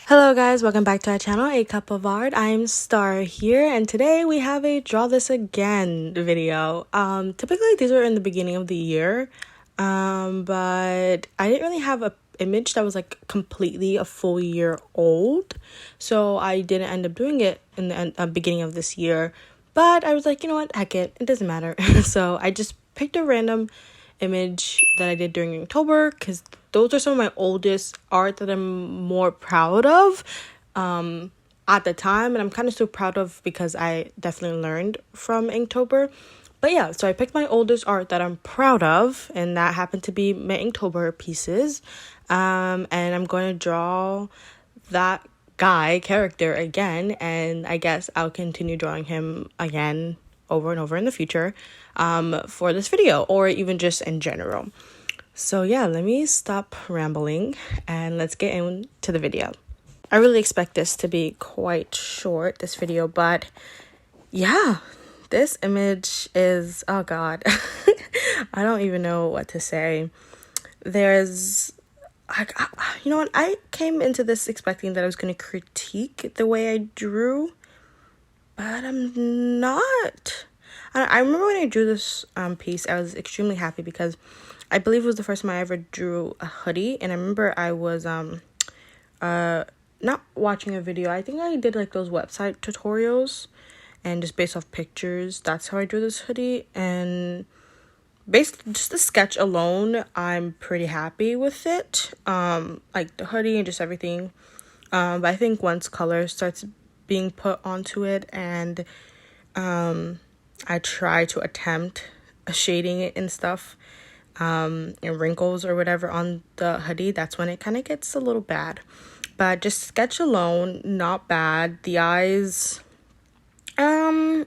Hello guys, welcome back to our channel, A Cup of Art. I'm Star here, and today we have a draw this again video. Typically these are in the beginning of the year, but I didn't really have a image that was like completely a full year old, so I didn't end up doing it in the beginning of this year. But I was like, you know what, heck it doesn't matter. So I just picked a random image that I did during October, because those are some of my oldest art that I'm more proud of at the time, and I'm kind of so proud of because I definitely learned from Inktober. But yeah, so I picked my oldest art that I'm proud of, and that happened to be my Inktober pieces, and I'm going to draw that character again, and I guess I'll continue drawing him again over and over in the future for this video, or even just in general. So yeah, let me stop rambling and let's get into the video. I really expect this to be quite short, this video, but yeah, this image is, oh god, I don't even know what to say. There's, you know what, I came into this expecting that I was going to critique the way I drew, but I'm not. I remember when I drew this piece, I was extremely happy because I believe it was the first time I ever drew a hoodie, and I remember I was not watching a video. I think I did like those website tutorials, and just based off pictures, that's how I drew this hoodie. And basically just the sketch alone, I'm pretty happy with it, like the hoodie and just everything. But I think once color starts being put onto it, and I try to attempt shading it and stuff, and wrinkles or whatever on the hoodie, that's when it kind of gets a little bad. But just sketch alone, not bad. The eyes, I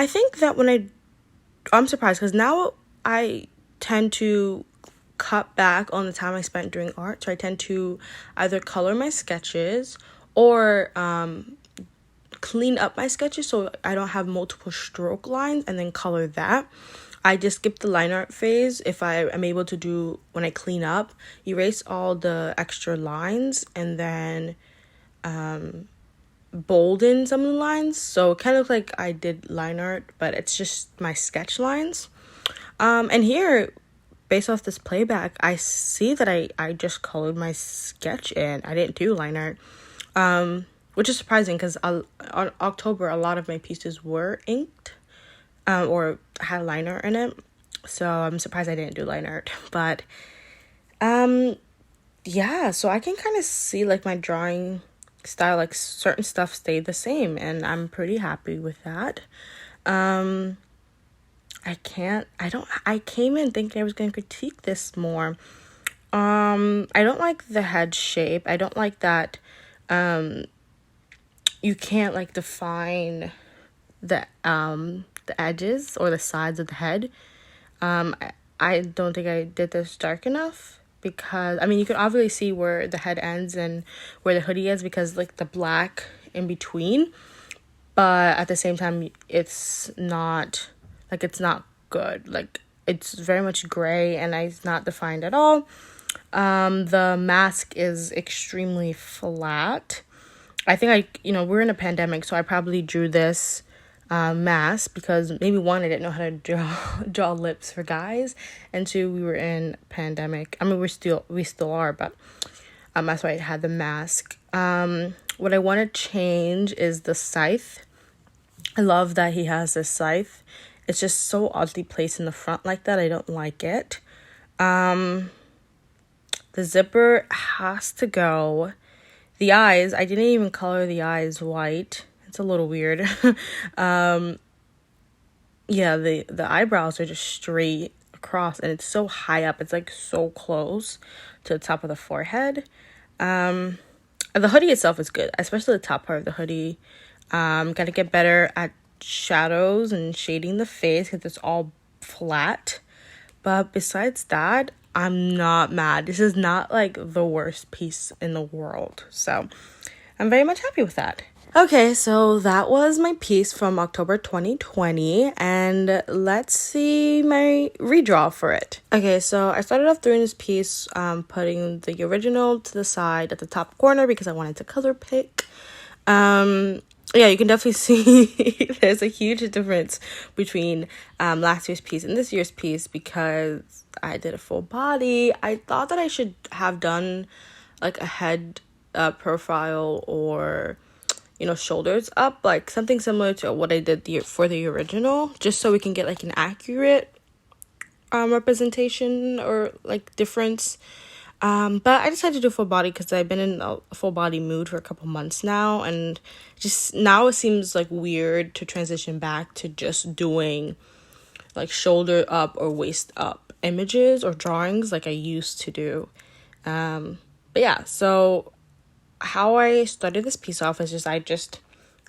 think that when I'm surprised because now I tend to cut back on the time I spent doing art, so I tend to either color my sketches or clean up my sketches so I don't have multiple stroke lines and then color that. I just skip the line art phase if I am able to do, when I clean up, erase all the extra lines and then bolden some of the lines, so it kind of like I did line art, but it's just my sketch lines. And here, based off this playback, I see that I just colored my sketch in. I didn't do line art, which is surprising because on October a lot of my pieces were inked or had line art in it, so I'm surprised I didn't do line art. But yeah, so I can kind of see like my drawing style, like certain stuff stayed the same, and I'm pretty happy with that. I came in thinking I was going to critique this more. I don't like the head shape. I don't like that you can't like define the edges or the sides of the head. I don't think I did this dark enough, because I mean you can obviously see where the head ends and where the hoodie is because like the black in between, but at the same time it's not good. Like it's very much gray and it's not defined at all. The mask is extremely flat. I think we're in a pandemic, so I probably drew this mask because maybe one, I didn't know how to draw lips for guys, and two, we were in pandemic. I mean, we still are, but that's why I had the mask. What I want to change is the scythe. I love that he has this scythe. It's just so oddly placed in the front like that. I don't like it. The zipper has to go. The eyes, I didn't even color the eyes white. It's a little weird. Yeah, the eyebrows are just straight across, and it's so high up. It's like so close to the top of the forehead. The hoodie itself is good, especially the top part of the hoodie. Gotta get better at shadows and shading the face because it's all flat. But besides that, I'm not mad. This is not like the worst piece in the world, so I'm very much happy with that. Okay, so that was my piece from October 2020, and let's see my redraw for it. Okay, so I started off doing this piece, putting the original to the side at the top corner because I wanted to color pick. Yeah, you can definitely see there's a huge difference between last year's piece and this year's piece because I did a full body. I thought that I should have done like a head profile or shoulders up, like something similar to what I did for the original, just so we can get like an accurate representation or like difference. But I decided to do full body because I've been in a full body mood for a couple months now, and just now it seems like weird to transition back to just doing like shoulder up or waist up images or drawings like I used to do. But yeah, so how I started this piece off is just I just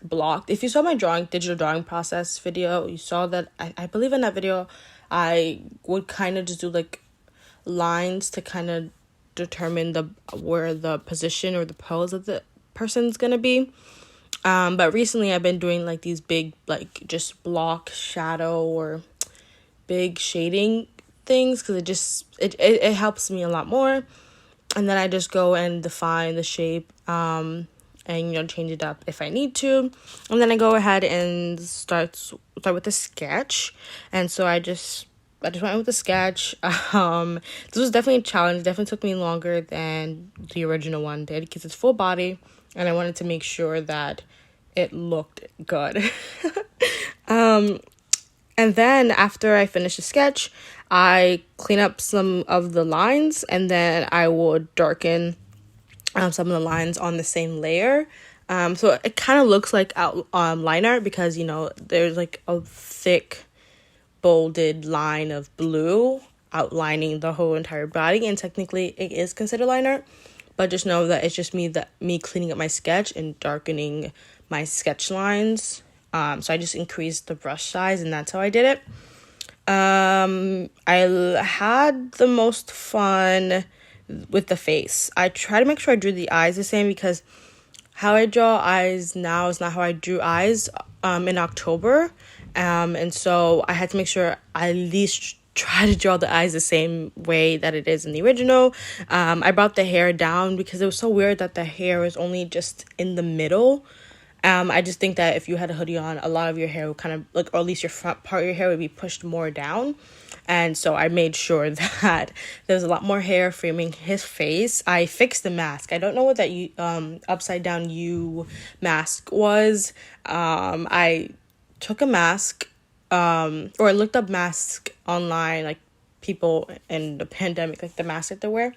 blocked. If you saw my digital drawing process video, you saw that I believe in that video I would kind of just do like lines to kind of determine where the position or the pose of the person's gonna be. But recently I've been doing like these big like just block shadow or big shading things because it helps me a lot more. And then I just go and define the shape and change it up if I need to. And then I go ahead and start with a sketch. And so I just went with the sketch. This was definitely a challenge. It definitely took me longer than the original one did because it's full body and I wanted to make sure that it looked good. And then after I finish the sketch, I clean up some of the lines and then I would darken some of the lines on the same layer. So it kind of looks like line art because, there's like a thick bolded line of blue outlining the whole entire body. And technically it is considered line art. But just know that it's just me cleaning up my sketch and darkening my sketch lines. So I just increased the brush size and that's how I did it. I had the most fun with the face. I try to make sure I drew the eyes the same because how I draw eyes now is not how I drew eyes in October. And so I had to make sure I at least try to draw the eyes the same way that it is in the original. I brought the hair down because it was so weird that the hair was only just in the middle. I just think that if you had a hoodie on, a lot of your hair would kind of or at least your front part of your hair would be pushed more down. And so I made sure that there was a lot more hair framing his face. I fixed the mask. I don't know what that upside down U mask was. I took a mask, or I looked up masks online, like people in the pandemic, like the mask that they wear.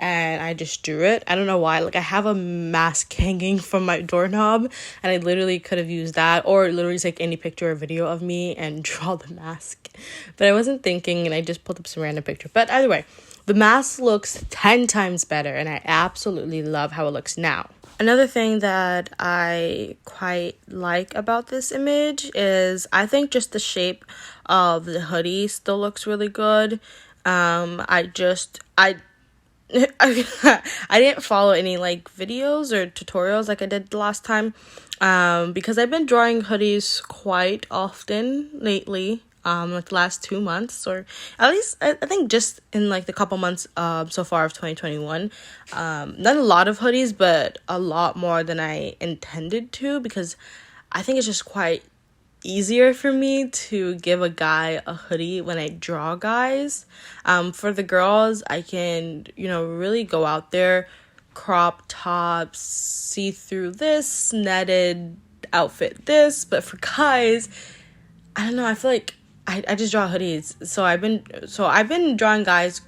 And I just drew it. I don't know why. Like I have a mask hanging from my doorknob and I literally could have used that or literally take any picture or video of me and draw the mask. But I wasn't thinking and I just pulled up some random picture. But either way, the mask looks 10 times better and I absolutely love how it looks now. Another thing that I quite like about this image is I think just the shape of the hoodie still looks really good. I didn't follow any like videos or tutorials like I did the last time because I've been drawing hoodies quite often lately, like the last 2 months, or at least I think just in like the couple months so far of 2021. Not a lot of hoodies, but a lot more than I intended to because I think it's just quite easier for me to give a guy a hoodie when I draw guys. For the girls, I can, really go out there, crop tops, see through this, netted outfit this. But for guys, I don't know, I feel like I just draw hoodies. So I've been drawing guys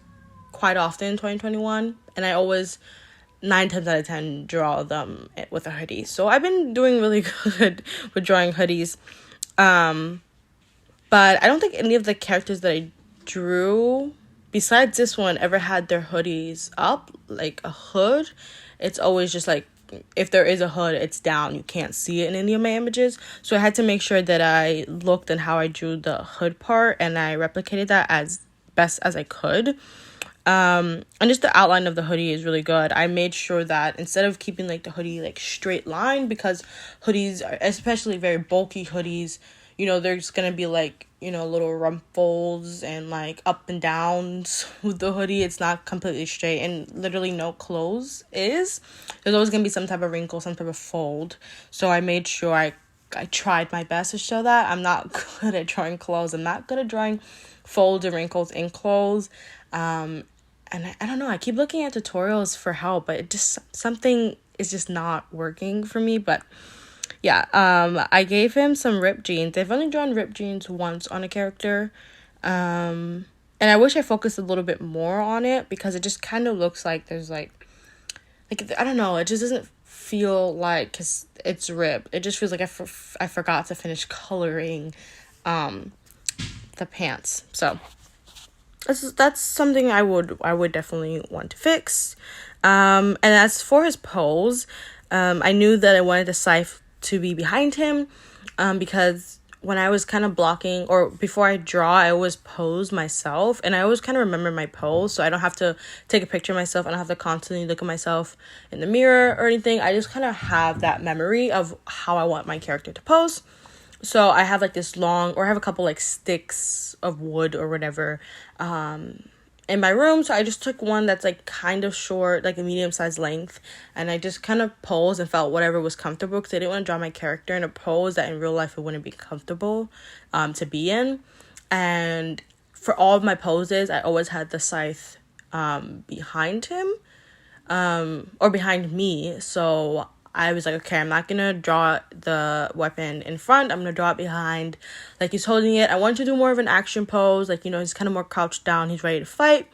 quite often in 2021, and I always 9 times out of 10 draw them with a hoodie. So I've been doing really good with drawing hoodies. But I don't think any of the characters that I drew besides this one ever had their hoodies up, like a hood. It's always just like, if there is a hood, it's down. You can't see it in any of my images. So I had to make sure that I looked at how I drew the hood part and I replicated that as best as I could. And just the outline of the hoodie is really good. I made sure that instead of keeping like the hoodie like straight line, because hoodies are, especially very bulky hoodies, you know, there's gonna be like, you know, little rumples and like up and downs with the hoodie. It's not completely straight, and literally no clothes is. There's always gonna be some type of wrinkle, some type of fold. So I made sure I tried my best to show that. I'm not good at drawing clothes. I'm not good at drawing folds and wrinkles in clothes. And I don't know, I keep looking at tutorials for help, but it just, something is just not working for me. But yeah, I gave him some ripped jeans. I've only drawn ripped jeans once on a character. And I wish I focused a little bit more on it, because it just kind of looks like there's like, I don't know, it just doesn't feel like it's ripped. It just feels like I forgot to finish coloring the pants. So that's something I would definitely want to fix. And as for his pose, I knew that I wanted the scythe to be behind him, because when I was kind of blocking, or before I draw, I always pose myself, and I always kind of remember my pose, so I don't have to take a picture of myself. I don't have to constantly look at myself in the mirror or anything. I just kind of have that memory of how I want my character to pose. So I have like this long, or I have a couple like sticks of wood or whatever in my room. So I just took one that's like kind of short, like a medium sized length, and I just kind of posed and felt whatever was comfortable, because I didn't want to draw my character in a pose that in real life it wouldn't be comfortable to be in. And for all of my poses, I always had the scythe behind him or behind me. So I was like, okay, I'm not gonna draw the weapon in front. I'm gonna draw it behind, like he's holding it. I want to do more of an action pose, like, you know, he's kind of more crouched down, he's ready to fight.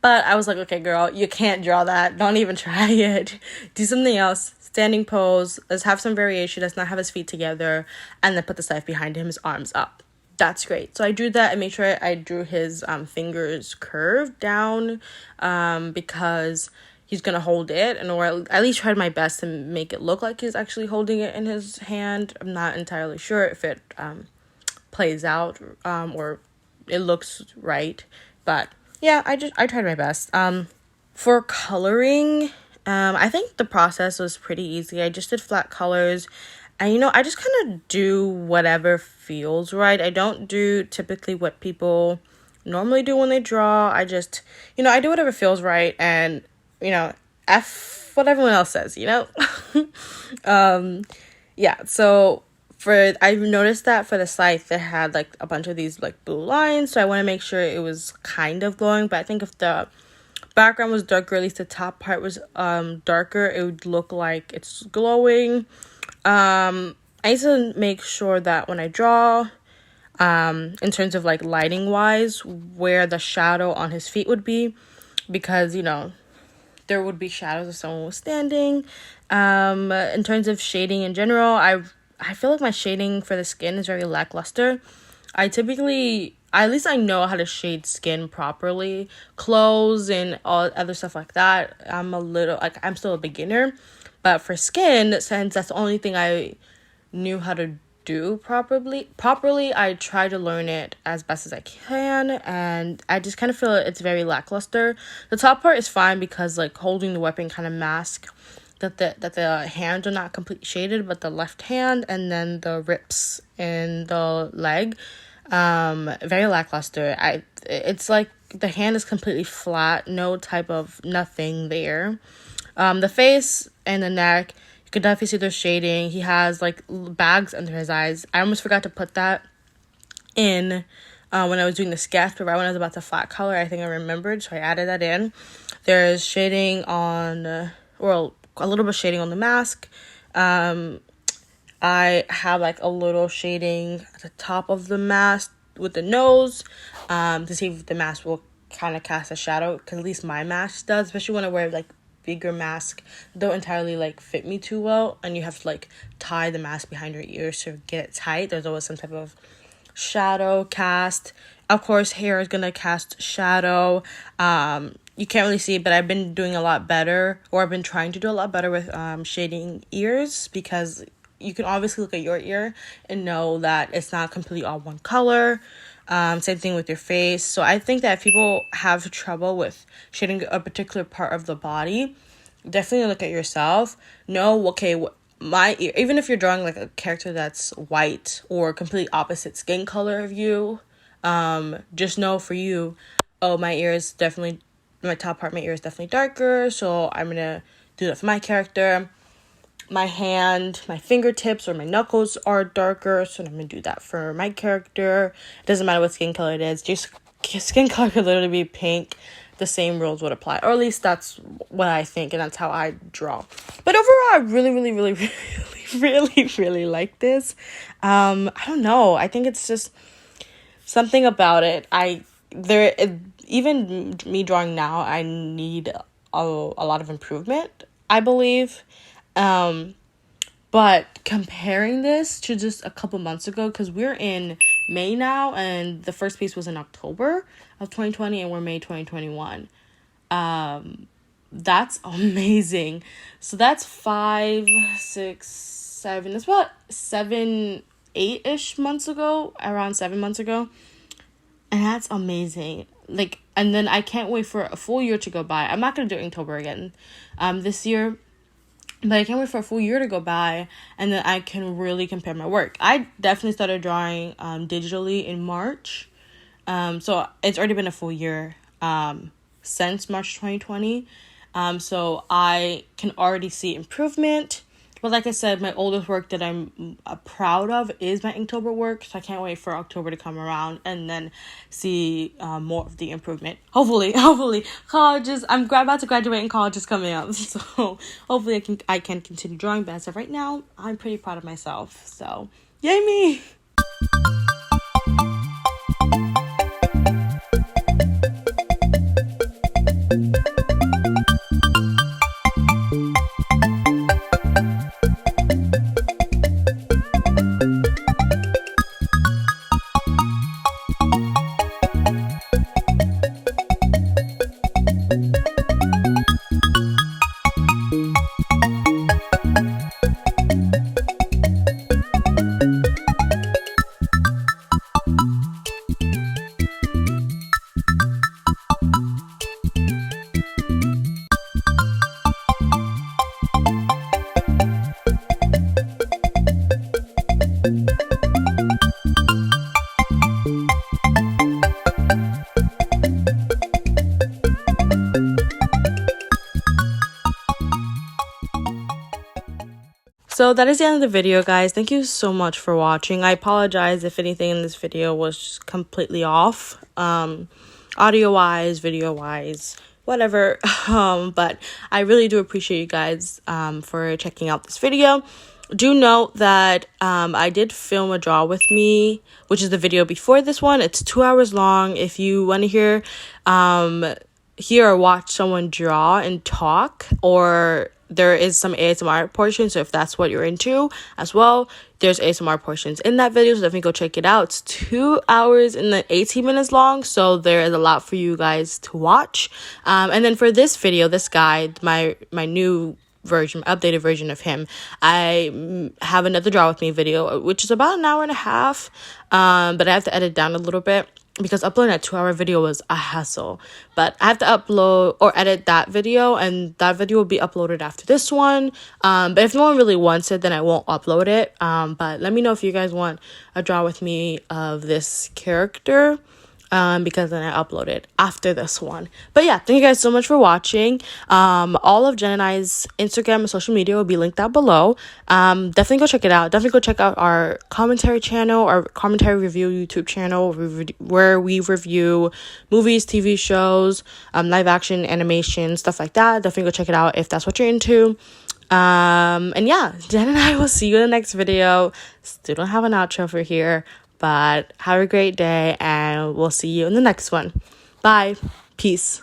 But I was like, okay, girl, you can't draw that. Don't even try it. Do something else. Standing pose. Let's have some variation. Let's not have his feet together, and then put the scythe behind him, his arms up. That's great. So I drew that and made sure I drew his fingers curved down, because he's gonna hold it, and or at least tried my best to make it look like he's actually holding it in his hand. I'm not entirely sure if it plays out or it looks right, but yeah, I tried my best. For coloring, I think the process was pretty easy. I just did flat colors, and you know, I just kind of do whatever feels right. I don't do typically what people normally do when they draw. I just, you know, I do whatever feels right, and you know, F what everyone else says, you know? Yeah, so I've noticed that for the scythe, they had like a bunch of these like blue lines, so I want to make sure it was kind of glowing. But I think if the background was darker, at least the top part was darker, it would look like it's glowing. I need to make sure that when I draw, in terms of like lighting wise, where the shadow on his feet would be, because you know, there would be shadows if someone was standing. In terms of shading in general, I feel like my shading for the skin is very lackluster. I typically, at least I know how to shade skin properly. Clothes and all other stuff like that, I'm a little, like, I'm still a beginner. But for skin, since that's the only thing I knew how to do properly, I try to learn it as best as I can, and I just kind of feel it's very lackluster. The top part is fine, because like holding the weapon kind of mask that the hands are not completely shaded, but the left hand and then the rips in the leg, very lackluster. It's like the hand is completely flat, no type of nothing there. The face and the neck, you could definitely see the shading. He has like bags under his eyes. I almost forgot to put that in when I was doing the sketch, but right when I was about to flat color, I think I remembered, so I added that in. There's shading on, well, a little bit of shading on the mask. I have like a little shading at the top of the mask with the nose, to see if the mask will kind of cast a shadow, because at least my mask does, especially when I wear like bigger mask don't entirely like fit me too well, and you have to like tie the mask behind your ears to get it tight. There's always some type of shadow cast. Of course, hair is gonna cast shadow. You can't really see it, but I've been doing a lot better, or I've been trying to do a lot better with shading ears, because you can obviously look at your ear and know that it's not completely all one color. Same thing with your face. So I think that if people have trouble with shading a particular part of the body, definitely look at yourself. Know, okay, my ear, even if you're drawing like a character that's white or completely opposite skin color of you, just know for you, oh, my ear is definitely, my top part of my ear is definitely darker, so I'm gonna do that for my character. My hand, my fingertips or my knuckles are darker, so I'm gonna do that for my character. It doesn't matter what skin color it is. Just skin color could literally be pink. The same rules would apply, or at least that's what I think, and that's how I draw. But overall, I really like this. I don't know. I think it's just something about it. Even me drawing now, I need a lot of improvement, I believe. But comparing this to just a couple months ago, because we're in May now, and the first piece was in October of 2020, and we're May 2021. That's amazing. So that's 5, 6, 7. It's about 7, 8-ish months ago, around 7 months ago. And that's amazing. Like, and then I can't wait for a full year to go by. I'm not going to do Inktober again this year. But I can't wait for a full year to go by, and then I can really compare my work. I definitely started drawing digitally in March. So it's already been a full year since March 2020. So I can already see improvement. But like I said, my oldest work that I'm proud of is my Inktober work. So I can't wait for October to come around and then see more of the improvement. Hopefully. I'm about to graduate and college is coming up. So hopefully I can continue drawing. But as of right now, I'm pretty proud of myself. So yay me! So that is the end of the video, guys. Thank you so much for watching. I apologize if anything in this video was just completely off. Audio-wise, video-wise, whatever. But I really do appreciate you guys for checking out this video. Do note that I did film a draw with me, which is the video before this one. It's 2 hours long. If you want to hear or watch someone draw and talk, or there is some ASMR portion, so if that's what you're into as well, there's ASMR portions in that video, so definitely go check it out. It's 2 hours and 18 minutes long, so there is a lot for you guys to watch. And then for this video, this guide, my new version, updated version of him, I have another draw with me video, which is about an hour and a half, but I have to edit down a little bit because uploading a 2-hour video was a hassle. But I have to upload or edit that video, and that video will be uploaded after this one. But if no one really wants it, then I won't upload it. But let me know if you guys want a draw with me of this character, because then I upload it after this one. But yeah, thank you guys so much for watching. All of Jen and I's Instagram and social media will be linked down below. Definitely go check it out. Definitely go check out our commentary channel, our commentary review YouTube channel, where we review movies, TV shows, live action, animation, stuff like that. Definitely go check it out if that's what you're into. And yeah, Jen and I will see you in the next video. Still don't have an outro for here, but have a great day, and we'll see you in the next one. Bye. Peace.